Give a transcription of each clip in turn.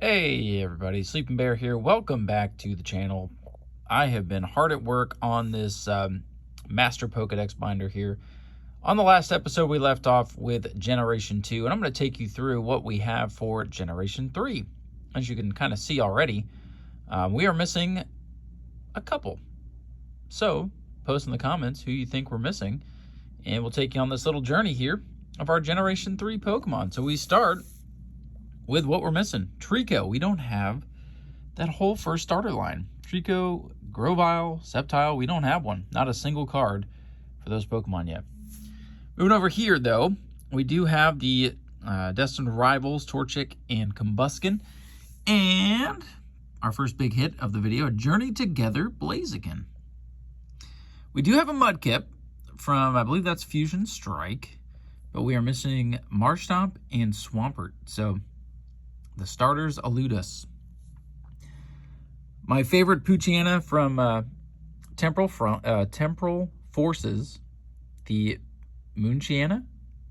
Hey everybody, Sleeping Bear here. Welcome back to the channel. I have been hard at work on this Master Pokédex binder here. On the last episode, we left off with Generation 2, and I'm going to take you through what we have for Generation 3. As you can kind of see already, we are missing a couple. So, post in the comments who you think we're missing, and we'll take you on this little journey here of our Generation 3 Pokemon. So we start with what we're missing. Trico. We don't have that whole first starter line. Trico, Grovyle, Sceptile, we don't have one. Not a single card for those Pokemon yet. Moving over here, though, we do have the Destined Rivals, Torchic, and Combuskin. And our first big hit of the video, Journey Together, Blaziken. We do have a Mudkip from, I believe that's Fusion Strike, but we are missing Marshtomp and Swampert. So the starters elude us. My favorite Poochyena from Temporal Forces, the Moonchiena.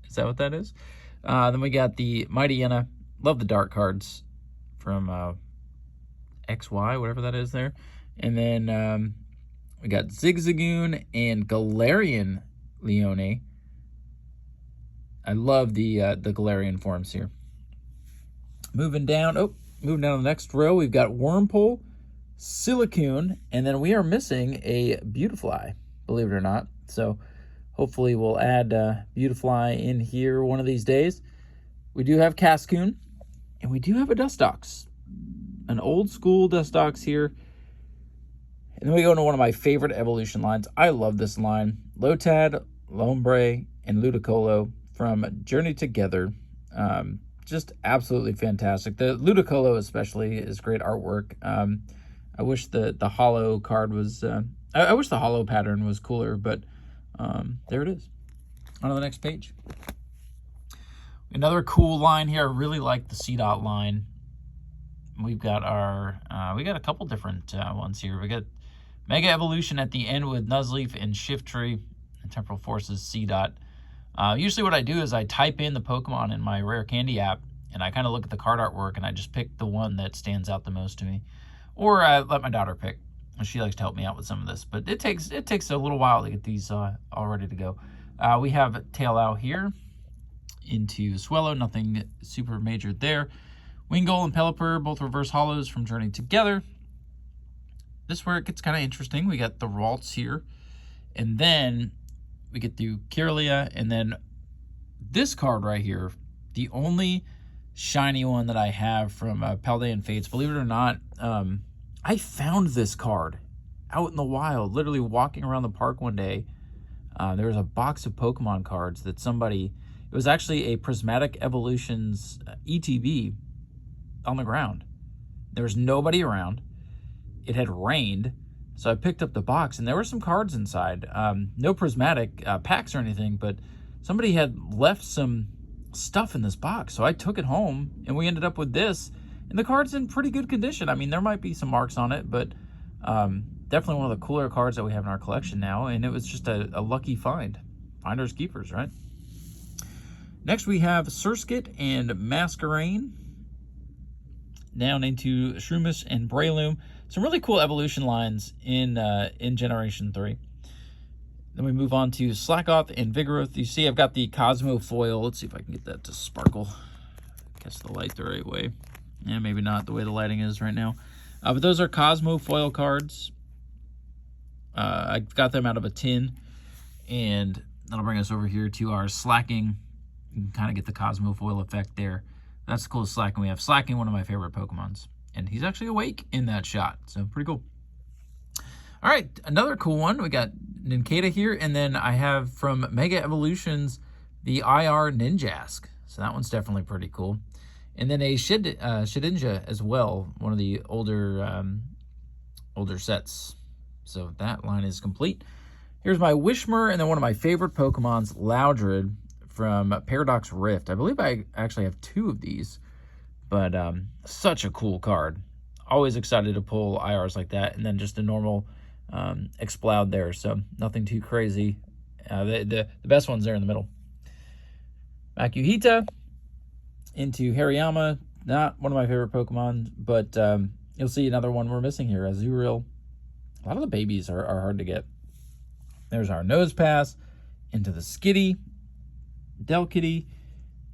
Is that what that is? Then we got the Mightyena. Love the dark cards from XY, whatever that is there. And then we got Zigzagoon and Galarian Leone. I love the Galarian forms here. Moving down to the next row, we've got Wurmple, Silicoon, and then we are missing a Beautifly, believe it or not. So hopefully we'll add Beautifly in here one of these days. We do have Cascoon, and we do have a Dustox, an old school Dustox here. And then we go into one of my favorite evolution lines. I love this line. Lotad, Lombre, and Ludicolo from Journey Together. Just absolutely fantastic. The Ludicolo especially is great artwork. I wish the hollow card was... I wish the hollow pattern was cooler, but there it is. On to the next page. Another cool line here. I really like the C-Dot line. We've got our... we got a couple different ones here. We got Mega Evolution at the end with Nuzleaf and Shiftry and Temporal Forces C-Dot. Usually what I do is I type in the Pokemon in my Rare Candy app, and I kind of look at the card artwork, and I just pick the one that stands out the most to me. Or I let my daughter pick. She likes to help me out with some of this. But it takes a little while to get these all ready to go. We have Taillow here into Swellow. Nothing super major there. Wingull and Pelipper, both reverse hollows from Journey Together. This is where it gets kind of interesting. We got the Ralts here. And then we get through Kirlia, and then this card right here, the only shiny one that I have from Paldean Fates. Believe it or not, I found this card out in the wild, literally walking around the park one day. There was a box of Pokemon cards that somebody, it was actually a Prismatic Evolutions ETB on the ground. There was nobody around. It had rained. So I picked up the box, and there were some cards inside. No prismatic packs or anything, but somebody had left some stuff in this box. So I took it home, and we ended up with this. And the card's in pretty good condition. I mean, there might be some marks on it, but definitely one of the cooler cards that we have in our collection now. And it was just a lucky find. Finders keepers, right? Next, we have Surskit and Masquerain. Down into Shroomish and Breloom. Some really cool evolution lines in Generation 3. Then we move on to Slackoth and Vigoroth. You see I've got the Cosmo Foil. Let's see if I can get that to sparkle. Catch the light the right way. Yeah, maybe not the way the lighting is right now. But those are Cosmo Foil cards. I got them out of a tin. And that'll bring us over here to our Slacking. You can kind of get the Cosmo Foil effect there. That's the coolest Slacking we have. Slacking, one of my favorite Pokemons. And he's actually awake in that shot. So, pretty cool. All right, another cool one. We got Nincada here. And then I have from Mega Evolutions, the IR Ninjask. So, that one's definitely pretty cool. And then a Shedinja as well. One of the older sets. So, that line is complete. Here's my Wishmer. And then one of my favorite Pokemons, Loudred, from Paradox Rift. I believe I actually have two of these, but such a cool card. Always excited to pull IRs like that, and then just a normal Exploud there, so nothing too crazy. The best one's there in the middle. Makuhita into Hariyama, not one of my favorite Pokemon, but you'll see another one we're missing here, Azurill. A lot of the babies are hard to get. There's our Nose Pass, into the Skitty, Delkitty,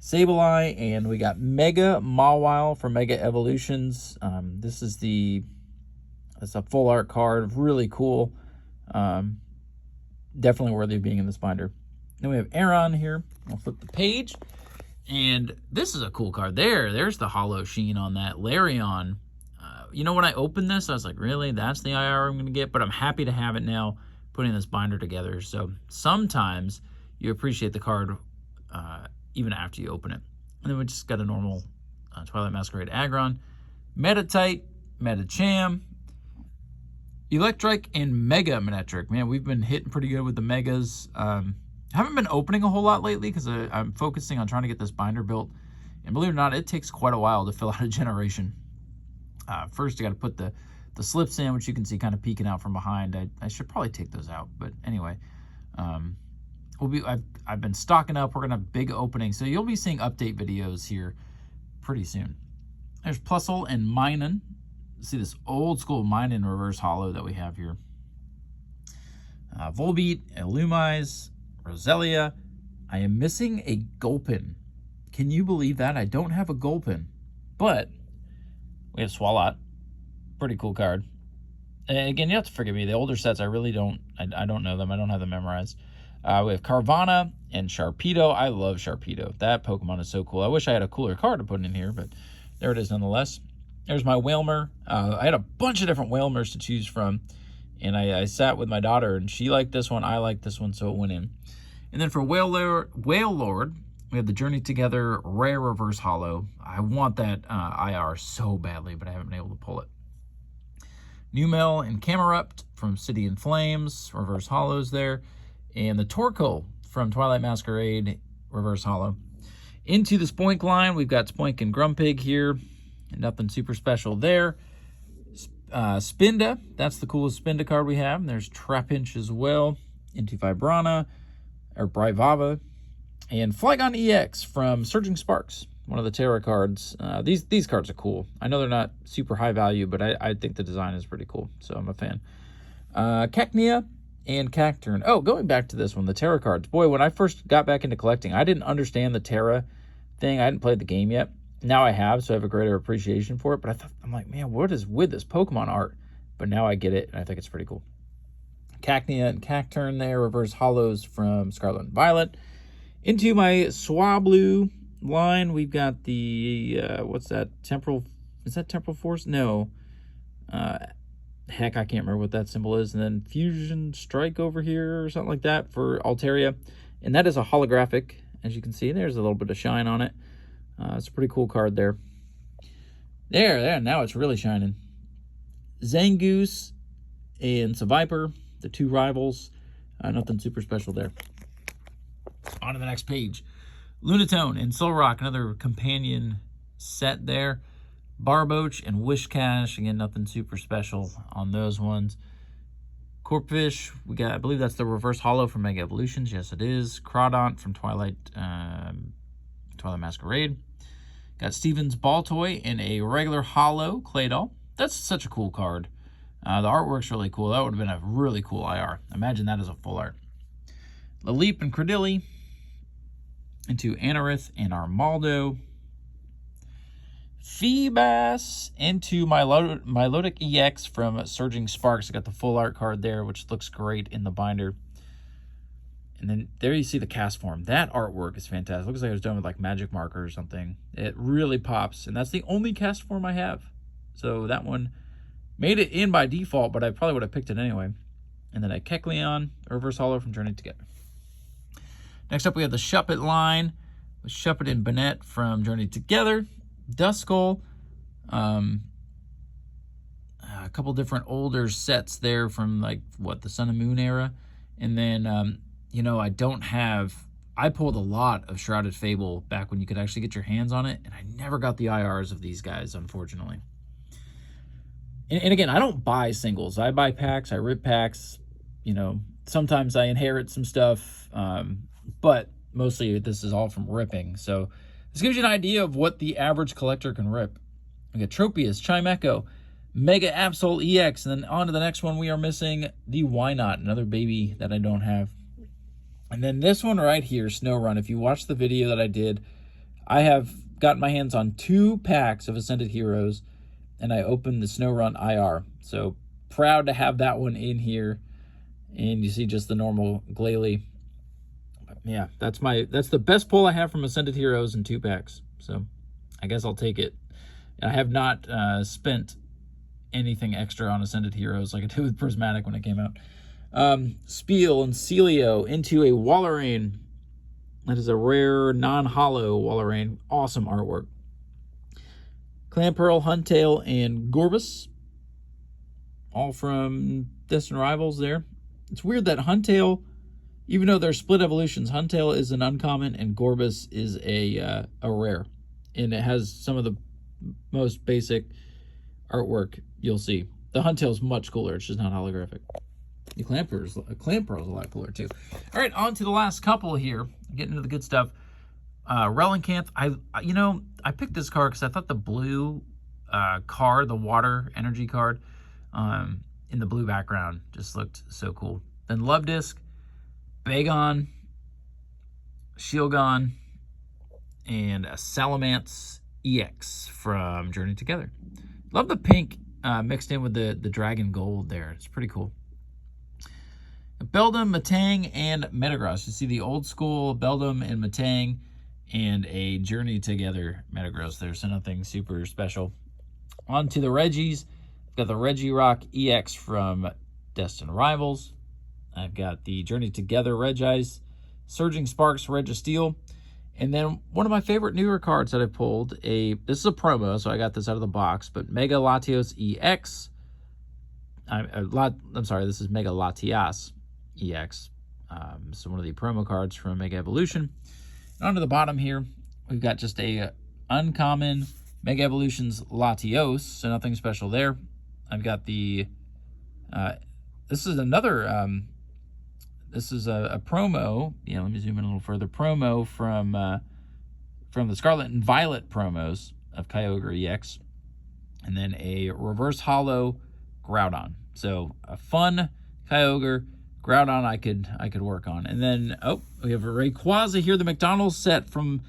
Sableye, and we got Mega Mawile for Mega Evolutions. This is it's a full art card, really cool. Definitely worthy of being in this binder. Then we have Aron here. I'll flip the page. And this is a cool card. There's the hollow sheen on that. Larion. You know, when I opened this, I was like, really? That's the IR I'm going to get? But I'm happy to have it now, putting this binder together. So sometimes you appreciate the card even after you open it. And then we just got a normal Twilight Masquerade Aggron, Metatite, Metacham, Electrike, and Mega Manectric. Man, we've been hitting pretty good with the Megas. Haven't been opening a whole lot lately because I'm focusing on trying to get this binder built. And believe it or not, it takes quite a while to fill out a generation. First, you got to put the slips in, which you can see kind of peeking out from behind. I should probably take those out, but anyway, I've been stocking up. We're gonna have big openings, so you'll be seeing update videos here pretty soon. There's Plusle and Minun. See this old school Minun reverse holo that we have here. Volbeat, Illumise, Roselia. I am missing a Gulpin. Can you believe that? I don't have a Gulpin, but we have Swalot. Pretty cool card. And again, you have to forgive me. The older sets, I really don't, I don't know them. I don't have them memorized. We have Carvanha and Sharpedo. I love Sharpedo. That Pokemon is so cool. I wish I had a cooler card to put in here, but there it is nonetheless. There's my Wailmer. I had a bunch of different Wailmers to choose from, and I sat with my daughter, and she liked this one. I liked this one, so it went in. And then for Wailord, we have the Journey Together Rare Reverse Holo. I want that IR so badly, but I haven't been able to pull it. Numel and Camerupt from City in Flames, reverse holos there. And the Torkoal from Twilight Masquerade, reverse holo. Into the Spoink line, we've got Spoink and Grumpig here. Nothing super special there. Spinda, that's the coolest Spinda card we have. And there's Trapinch as well. Into Vibrana, or Brivava. And Flygon EX from Surging Sparks, one of the Terra cards. These cards are cool. I know they're not super high value, but I think the design is pretty cool, so I'm a fan. Cacnea and Cacturne. Oh, going back to this one, the Terra cards. Boy, when I first got back into collecting, I didn't understand the Terra thing. I hadn't played the game yet. Now I have, so I have a greater appreciation for it. But I'm like, man, what is with this Pokemon art? But now I get it, and I think it's pretty cool. Cacnea and Cacturne there, reverse holos from Scarlet and Violet. Into my Swablu line, we've got the, what's that, is that Temporal Force? No. Heck, I can't remember what that symbol is. And then Fusion Strike over here or something like that for Altaria. And that is a holographic, as you can see. There's a little bit of shine on it. It's a pretty cool card there. There, now it's really shining. Zangoose and Seviper, the two rivals. Nothing super special there. On to the next page. Lunatone and Solrock, another companion set there. Barboach and Wishcash, again, nothing super special on those ones. Corphish, we got, I believe that's the reverse holo from Mega Evolutions. Yes, it is. Crawdont from Twilight Masquerade. Got Steven's Baltoy and a regular holo Claydol. That's such a cool card. The artwork's really cool. That would have been a really cool IR. Imagine that as a full art. Laleep and Credilli. Into Anorith and Armaldo. Feebas into Milotic EX from Surging Sparks. I got the full art card there, which looks great in the binder. And then there you see the cast form. That artwork is fantastic. Looks like it was done with like magic marker or something. It really pops, and that's the only cast form I have. So that one made it in by default, but I probably would have picked it anyway. And then a Kecleon, reverse holo from Journey Together. Next up, we have the Shuppet line with Shuppet and Banette from Journey Together. Duskull, a couple different older sets there from like what, the Sun and Moon era. And then you know, I pulled a lot of Shrouded Fable back when you could actually get your hands on it, and I never got the IRs of these guys, unfortunately. And again, I don't buy singles. I buy packs, I rip packs, you know, sometimes I inherit some stuff, but mostly this is all from ripping. So This gives you an idea of what the average collector can rip. We got Tropius, Chimecho, Mega Absol EX, and then on to the next one, we are missing the Why Not, another baby that I don't have. And then this one right here, Snow Run. If you watch the video that I did, I have gotten my hands on 2 packs of Ascended Heroes, and I opened the Snow Run IR. So proud to have that one in here. And you see just the normal Glalie. Yeah, that's the best pull I have from Ascended Heroes in 2 packs. So I guess I'll take it. I have not spent anything extra on Ascended Heroes like I did with Prismatic when it came out. Spiel and Celio into a Walrein. That is a rare non-hollow Walrein. Awesome artwork. Clamperl, Huntail, and Gorbis. All from Destined Rivals there. It's weird that Huntail, even though they're split evolutions, Huntail is an uncommon and Gorbis is a rare. And it has some of the most basic artwork you'll see. The Huntail is much cooler. It's just not holographic. The Clamperl's a lot cooler too. All right, on to the last couple here. Getting into the good stuff. Relincanth. I picked this card because I thought the blue card, the water energy card, in the blue background just looked so cool. Then Lubdisk, Bagon, Shieldgon, and a Salamence EX from Journey Together. Love the pink mixed in with the dragon gold there. It's pretty cool. Beldum, Matang, and Metagross. You see the old school Beldum and Matang and a Journey Together Metagross there, so nothing super special. On to the Reggies. I've got the Regirock EX from Destined Rivals. I've got the Journey Together Regice, Surging Sparks Registeel, and then one of my favorite newer cards that I pulled, this is a promo, so I got this out of the box, but Mega Latios EX. I'm sorry, this is Mega Latias EX. So one of the promo cards from Mega Evolution. And onto the bottom here, we've got just a uncommon Mega Evolutions Latios, so nothing special there. I've got the, this is another, this is a promo, let me zoom in a little further, promo from the Scarlet and Violet promos of Kyogre EX, and then a Reverse Hollow Groudon. So a fun Kyogre Groudon I could work on. And then, we have a Rayquaza here, the McDonald's set from,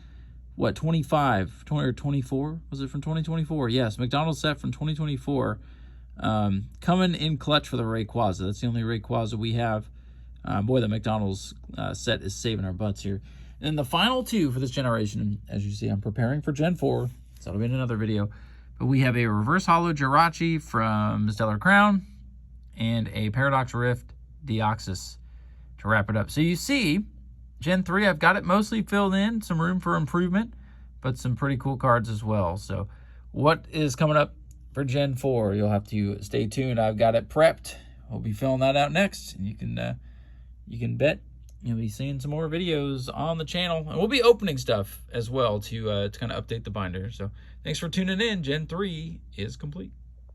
what, 25, 20 or 24? Was it from 2024? Yes, McDonald's set from 2024. Coming in clutch for the Rayquaza. That's the only Rayquaza we have. Boy, the McDonald's set is saving our butts here. And the final 2 for this generation, as you see, I'm preparing for Gen 4, so that'll be in another video. But we have a Reverse Hollow Jirachi from Stellar Crown and a Paradox Rift Deoxys to wrap it up. So you see, Gen 3, I've got it mostly filled in, some room for improvement, but some pretty cool cards as well. So what is coming up for Gen 4? You'll have to stay tuned. I've got it prepped. We'll be filling that out next, and you can bet you'll be seeing some more videos on the channel, and we'll be opening stuff as well to kind of update the binder. So thanks for tuning in. Gen 3 is complete.